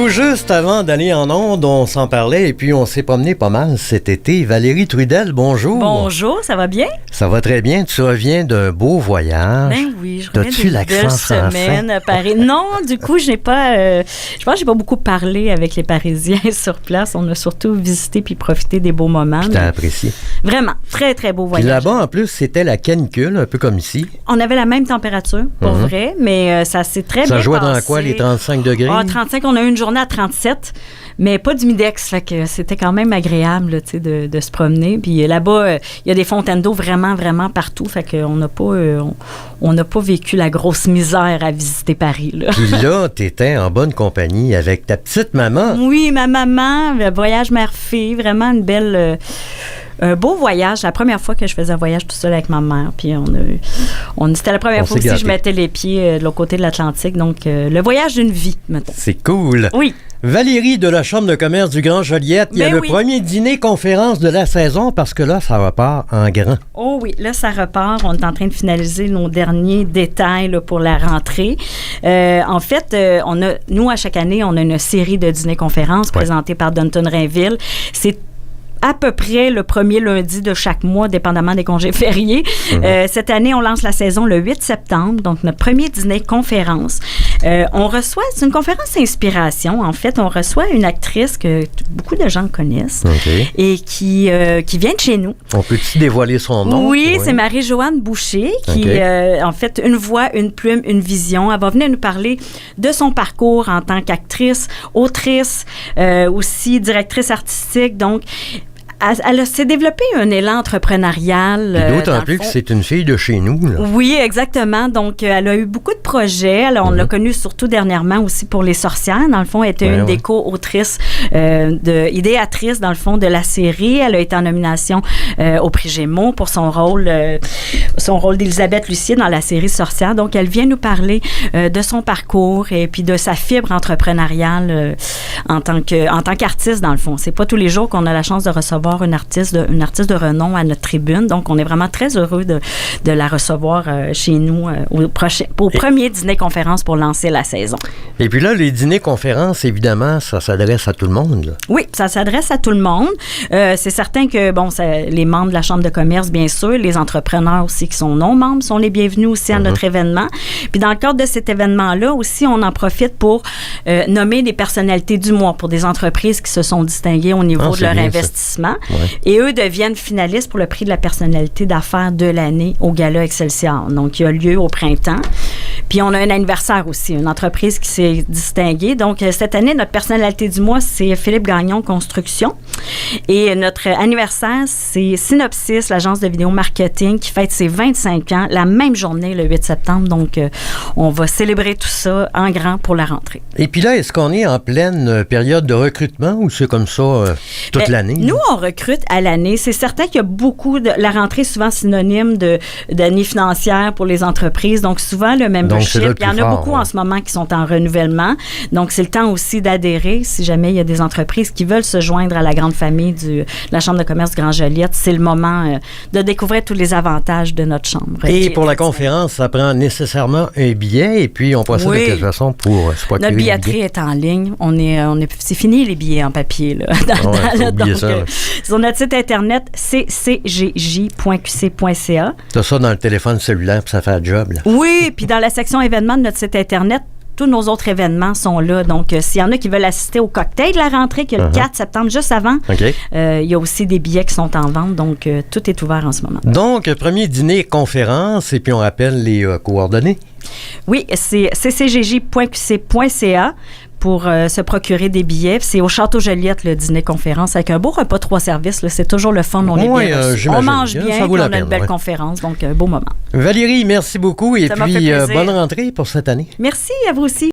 Tout juste avant d'aller en onde, on s'en parlait et puis on s'est promené pas mal cet été. Valérie Trudel, bonjour. Bonjour, ça va bien? Ça va très bien. Tu reviens d'un beau voyage. Ben oui, je reviens As-tu d'une belle semaine à Paris. Non, du coup, je pense que j'ai pas beaucoup parlé avec les Parisiens sur place. On a surtout visité puis profité des beaux moments. T'as apprécié. Vraiment, très, très beau voyage. Puis là-bas, en plus, c'était la canicule, un peu comme ici. On avait la même température, pour vrai, mais ça s'est très bien passé. Ça jouait dans quoi, les 35 degrés? Ah, 35, on a eu une journée à 37, mais pas d'humidex, fait que c'était quand même agréable là, de se promener. Puis là-bas, il y a des fontaines d'eau vraiment, vraiment partout, fait qu'on n'a pas vécu la grosse misère à visiter Paris. Là. Puis là, t'étais en bonne compagnie avec ta petite maman. Oui, ma maman, le voyage mère-fille, vraiment une belle... un beau voyage. La première fois que je faisais un voyage tout seul avec ma mère. Puis c'était la première fois aussi que je mettais les pieds de l'autre côté de l'Atlantique. Donc, le voyage d'une vie, mettons. C'est cool. Oui. Valérie de la Chambre de commerce du Grand Joliette, il y a le premier dîner-conférence de la saison parce que là, ça repart en grand. Oh oui, là, ça repart. On est en train de finaliser nos derniers détails là, pour la rentrée. En fait, nous, à chaque année, on a une série de dîners-conférences présentées par Dunton Rainville. C'est à peu près le premier lundi de chaque mois, dépendamment des congés fériés. Cette année, on lance la saison le 8 septembre, donc notre premier dîner-conférence. On reçoit, c'est une conférence inspiration. En fait, on reçoit une actrice que beaucoup de gens connaissent et qui vient de chez nous. On peut-tu dévoiler son nom? Oui, c'est Marie-Joanne Boucher qui, en fait, une voix, une plume, une vision. Elle va venir nous parler de son parcours en tant qu'actrice, autrice, aussi directrice artistique. Donc, elle s'est développée un élan entrepreneurial. Et d'autant plus que c'est une fille de chez nous. Là. Oui, exactement. Donc, elle a eu beaucoup de projets. On l'a connue surtout dernièrement aussi pour Les Sorcières. Dans le fond, elle était une des co-autrices, idéatrice, dans le fond, de la série. Elle a été en nomination au prix Gémeaux pour son rôle d'Élisabeth Lucier dans la série Sorcières. Donc, elle vient nous parler de son parcours et puis de sa fibre entrepreneuriale en tant qu'artiste, dans le fond. C'est pas tous les jours qu'on a la chance de recevoir une artiste de renom à notre tribune. Donc, on est vraiment très heureux de la recevoir chez nous au premier dîner-conférence pour lancer la saison. Et puis là, les dîners-conférences, évidemment, ça s'adresse à tout le monde. Là. Oui, ça s'adresse à tout le monde. C'est certain que, les membres de la Chambre de commerce, bien sûr, les entrepreneurs aussi qui sont non-membres sont les bienvenus aussi à notre événement. Puis dans le cadre de cet événement-là aussi, on en profite pour nommer des personnalités du mois pour des entreprises qui se sont distinguées au niveau de leur investissement. Et eux deviennent finalistes pour le prix de la personnalité d'affaires de l'année au Gala Excelsior. Donc, il y a lieu au printemps. Puis, on a un anniversaire aussi, une entreprise qui s'est distinguée. Donc, cette année, notre personnalité du mois, c'est Philippe Gagnon Construction. Et notre anniversaire, c'est Synopsis, l'agence de vidéo marketing, qui fête ses 25 ans la même journée, le 8 septembre. Donc, on va célébrer tout ça en grand pour la rentrée. Et puis là, est-ce qu'on est en pleine période de recrutement ou c'est comme ça toute l'année? Nous, on recrute à l'année. C'est certain qu'il y a beaucoup de... La rentrée est souvent synonyme d'année financière pour les entreprises. Donc, souvent, le membership, il y en a beaucoup en ce moment qui sont en renouvellement. Donc, c'est le temps aussi d'adhérer si jamais il y a des entreprises qui veulent se joindre à la grande famille de la Chambre de commerce du Grand Joliette. C'est le moment de découvrir tous les avantages de notre chambre. Et pour la conférence, ça prend nécessairement un billet et puis on procède de quelle façon pour se procurer. Notre billetterie est en ligne. C'est fini les billets en papier. Là, sur notre site internet, ccgj.qc.ca. T'as ça dans le téléphone cellulaire puis ça fait le job. Là. Oui, puis dans la section événements de notre site internet, tous nos autres événements sont là. Donc, s'il y en a qui veulent assister au cocktail de la rentrée, qui est le 4 septembre, juste avant, il y a aussi des billets qui sont en vente. Donc, tout est ouvert en ce moment. Donc, premier dîner-conférence, et puis on rappelle les coordonnées. Oui, c'est ccgj.qc.ca pour se procurer des billets. C'est au Château Joliette, le dîner-conférence, avec un beau repas 3 services. Là. C'est toujours le fun. On est bien reçus. On mange bien, puis on a une belle conférence. Donc, beau moment. Valérie, merci beaucoup et puis bonne rentrée pour cette année. Merci à vous aussi.